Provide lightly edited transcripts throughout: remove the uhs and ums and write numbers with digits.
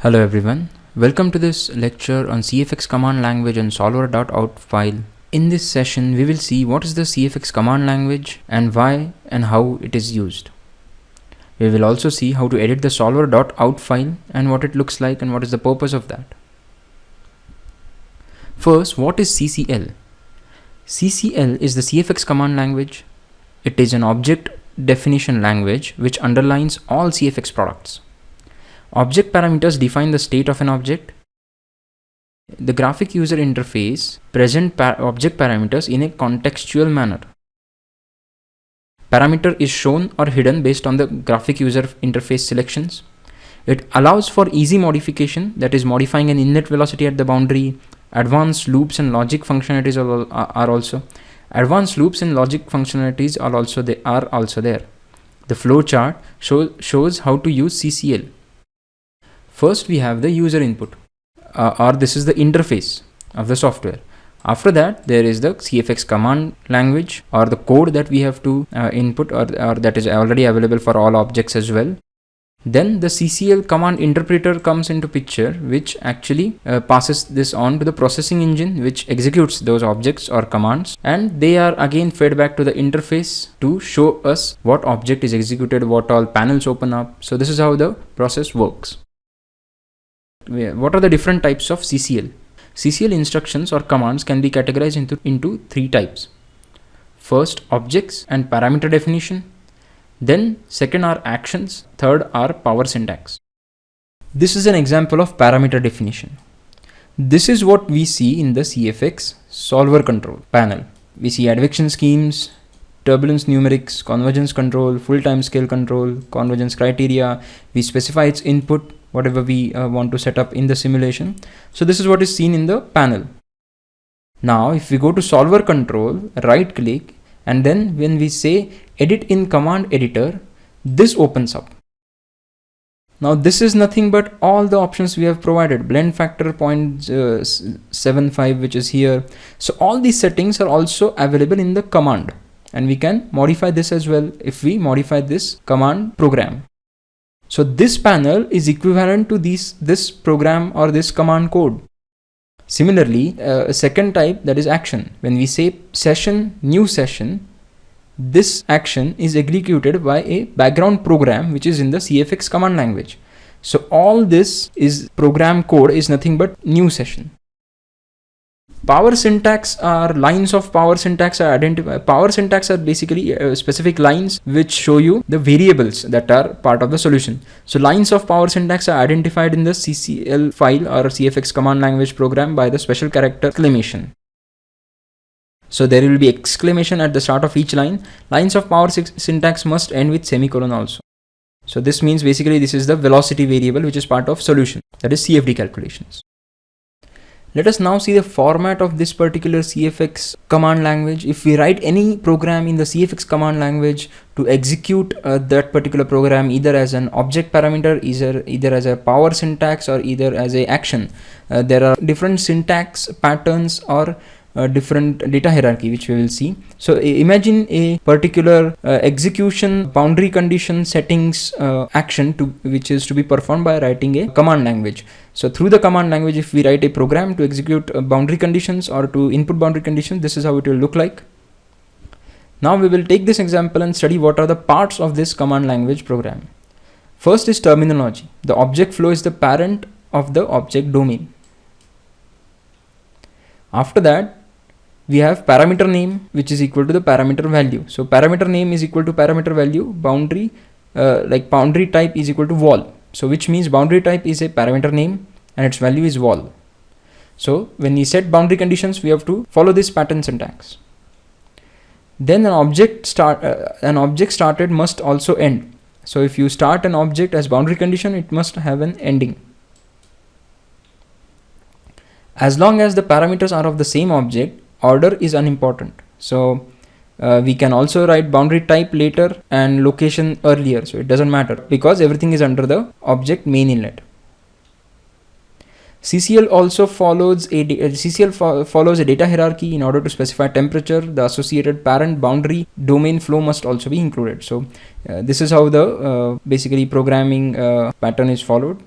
Hello everyone, welcome to this lecture on CFX command language and solver.out file. In this session we will see what is the CFX command language and why and how it is used. We will also see how to edit the solver.out file and what it looks like and what is the purpose of that. First, what is CCL? CCL is the CFX command language. It is an object definition language which underlines all CFX products. Object parameters define the state of an object. The graphic user interface presents object parameters in a contextual manner. Parameter is shown or hidden based on the graphic user interface selections. It allows for easy modification, that is modifying an inlet velocity at the boundary. Advanced loops and logic functionalities are also. Advanced loops and logic functionalities are also there. The flowchart shows how to use CCL. First we have the user input or this is the interface of the software. After that there is the CFX command language or the code that we have to input or that is already available for all objects as well. Then the CCL command interpreter comes into picture, which actually passes this on to the processing engine which executes those objects or commands, and they are again fed back to the interface to show us what object is executed, what all panels open up. So this is how the process works. What are the different types of CCL? CCL instructions or commands can be categorized into three types. First, objects and parameter definition. Then second are actions. Third are power syntax. This is an example of parameter definition. This is what we see in the CFX solver control panel. We see advection schemes, turbulence numerics, convergence control, full time scale control, convergence criteria. We specify its input, whatever we want to set up in the simulation. So this is what is seen in the panel. Now if we go to solver control, right click, and then when we say edit in command editor, this opens up. Now this is nothing but all the options we have provided. Blend factor 0.75 which is here. So all these settings are also available in the command, and we can modify this as well if we modify this command program. So this panel is equivalent to this program or this command code. Similarly, a second type, that is action. When we say session, new session, this action is executed by a background program which is in the CFX command language. So all this is program code is nothing but new session. Power syntax are lines of power syntax are identified. Power syntax are basically specific lines which show you the variables that are part of the solution. So lines of power syntax are identified in the CCL file or CFX command language program by the special character exclamation. So there will be exclamation at the start of each line. Lines of power syntax must end with semicolon also. So this means basically this is the velocity variable which is part of solution, that is CFD calculations. Let us now see the format of this particular CFX command language. If we write any program in the CFX command language to execute that particular program either as an object parameter, either as a power syntax or either as a action, there are different syntax patterns or different data hierarchy which we will see. So imagine a particular execution boundary condition settings action which is to be performed by writing a command language. So through the command language, if we write a program to execute boundary conditions or to input boundary conditions, this is how it will look like. Now we will take this example and study what are the parts of this command language program. First is terminology. The object flow is the parent of the object domain. After that, we have parameter name which is equal to the parameter value. So parameter name is equal to parameter value, boundary boundary type is equal to wall. So which means boundary type is a parameter name and its value is wall. So when we set boundary conditions, we have to follow this pattern syntax. Then an object started must also end. So if you start an object as boundary condition, it must have an ending. As long as the parameters are of the same object, order is unimportant. So we can also write boundary type later and location earlier. So it doesn't matter because everything is under the object main inlet. CCL also follows a data hierarchy in order to specify temperature. The associated parent boundary domain flow must also be included. So this is how the basically programming pattern is followed.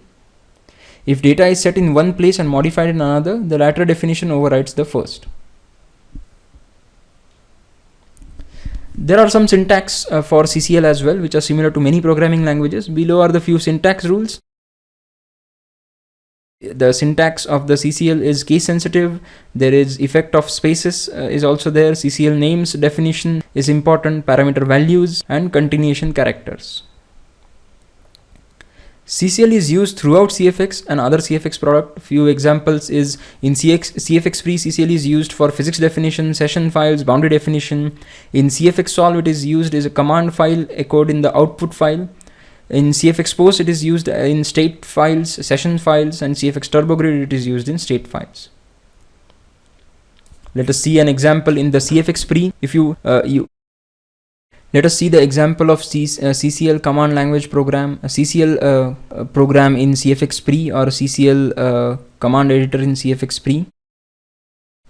If data is set in one place and modified in another, the latter definition overrides the first. There are some syntax for CCL as well, which are similar to many programming languages. Below are the few syntax rules. The syntax of the CCL is case sensitive. There is effect of spaces is also there. CCL names definition is important, parameter values and continuation characters. CCL is used throughout CFX and other CFX product. Few examples is in CFX Pre, CCL is used for physics definition, session files, boundary definition. In CFX Solve, it is used as a command file echoed in the output file. In CFX Post, it is used in state files, session files, and CFX Turbo Grid, it is used in state files. Let us see an example in the CFX Pre. If let us see the example of CCL command language program, a CCL program in CFX Pre or CCL command editor in CFX Pre.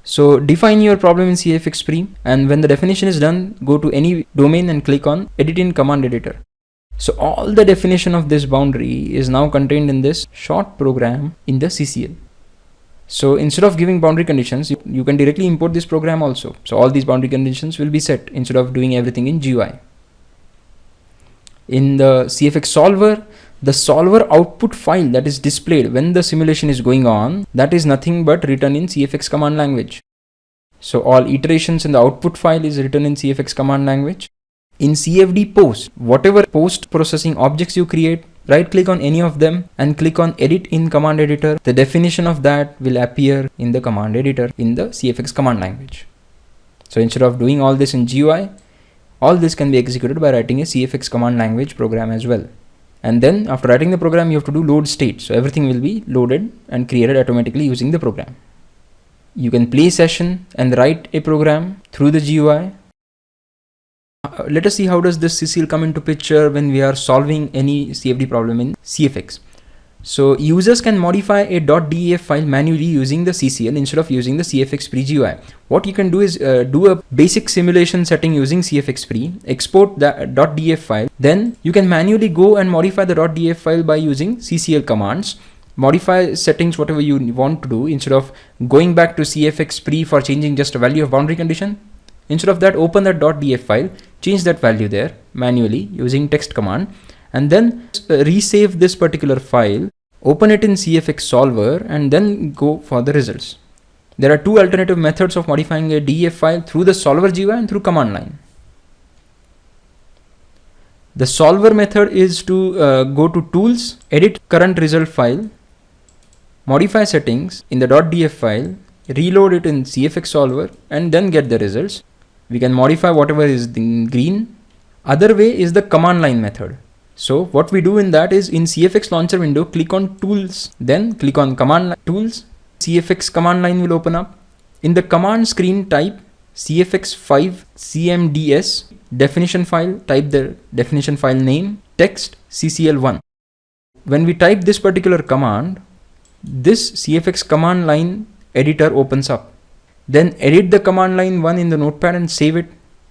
So define your problem in CFX Pre, and when the definition is done, go to any domain and click on edit in command editor. So all the definition of this boundary is now contained in this short program in the CCL. So instead of giving boundary conditions, you can directly import this program also. So all these boundary conditions will be set instead of doing everything in GUI. In the CFX solver, the solver output file that is displayed when the simulation is going on, that is nothing but written in CFX command language. So all iterations in the output file is written in CFX command language. In CFD post, whatever post processing objects you create, right click on any of them and click on edit in command editor. The definition of that will appear in the command editor in the CFX command language. So instead of doing all this in GUI, all this can be executed by writing a CFX command language program as well. And then after writing the program, you have to do load state. So everything will be loaded and created automatically using the program. You can play session and write a program through the GUI. Let us see how does this CCL come into picture when we are solving any CFD problem in CFX. So users can modify a .def file manually using the CCL instead of using the CFX Pre GUI. What you can do is do a basic simulation setting using CFX Pre, export the .def file, then you can manually go and modify the .def file by using CCL commands. Modify settings whatever you want to do instead of going back to CFX Pre for changing just a value of boundary condition. Instead of that, open that .def file, change that value there manually using text command, and then resave this particular file, open it in CFX solver, and then go for the results. There are two alternative methods of modifying a DEF file, through the solver GUI and through command line. The solver method is to go to tools, edit current result file, modify settings in the .def file, reload it in CFX solver, and then get the results. We can modify whatever is in green. Other way is the command line method. So what we do in that is, in CFX launcher window, click on tools, then click on command line tools. CFX command line will open up. In the command screen, type CFX5 CMDS definition file, type the definition file name, text CCL1. When we type this particular command, this CFX command line editor opens up. Then edit the command line 1 in the notepad and save it.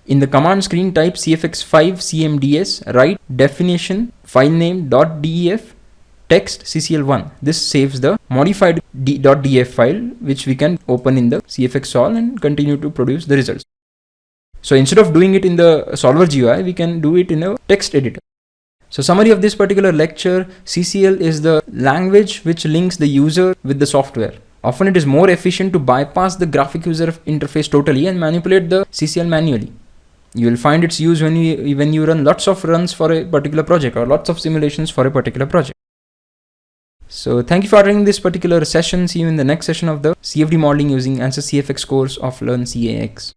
In the command screen, type CFX5 CMDS, write definition file name .def text CCL1. This saves the modified .def file, which we can open in the CFX Sol and continue to produce the results. So instead of doing it in the solver GUI, we can do it in a text editor. So summary of this particular lecture: CCL is the language which links the user with the software. Often it is more efficient to bypass the graphic user interface totally and manipulate the CCL manually. You will find its use when you run lots of runs for a particular project or lots of simulations for a particular project. So thank you for attending this particular session. See you in the next session of the CFD modeling using ANSYS CFX course of Learn CAX.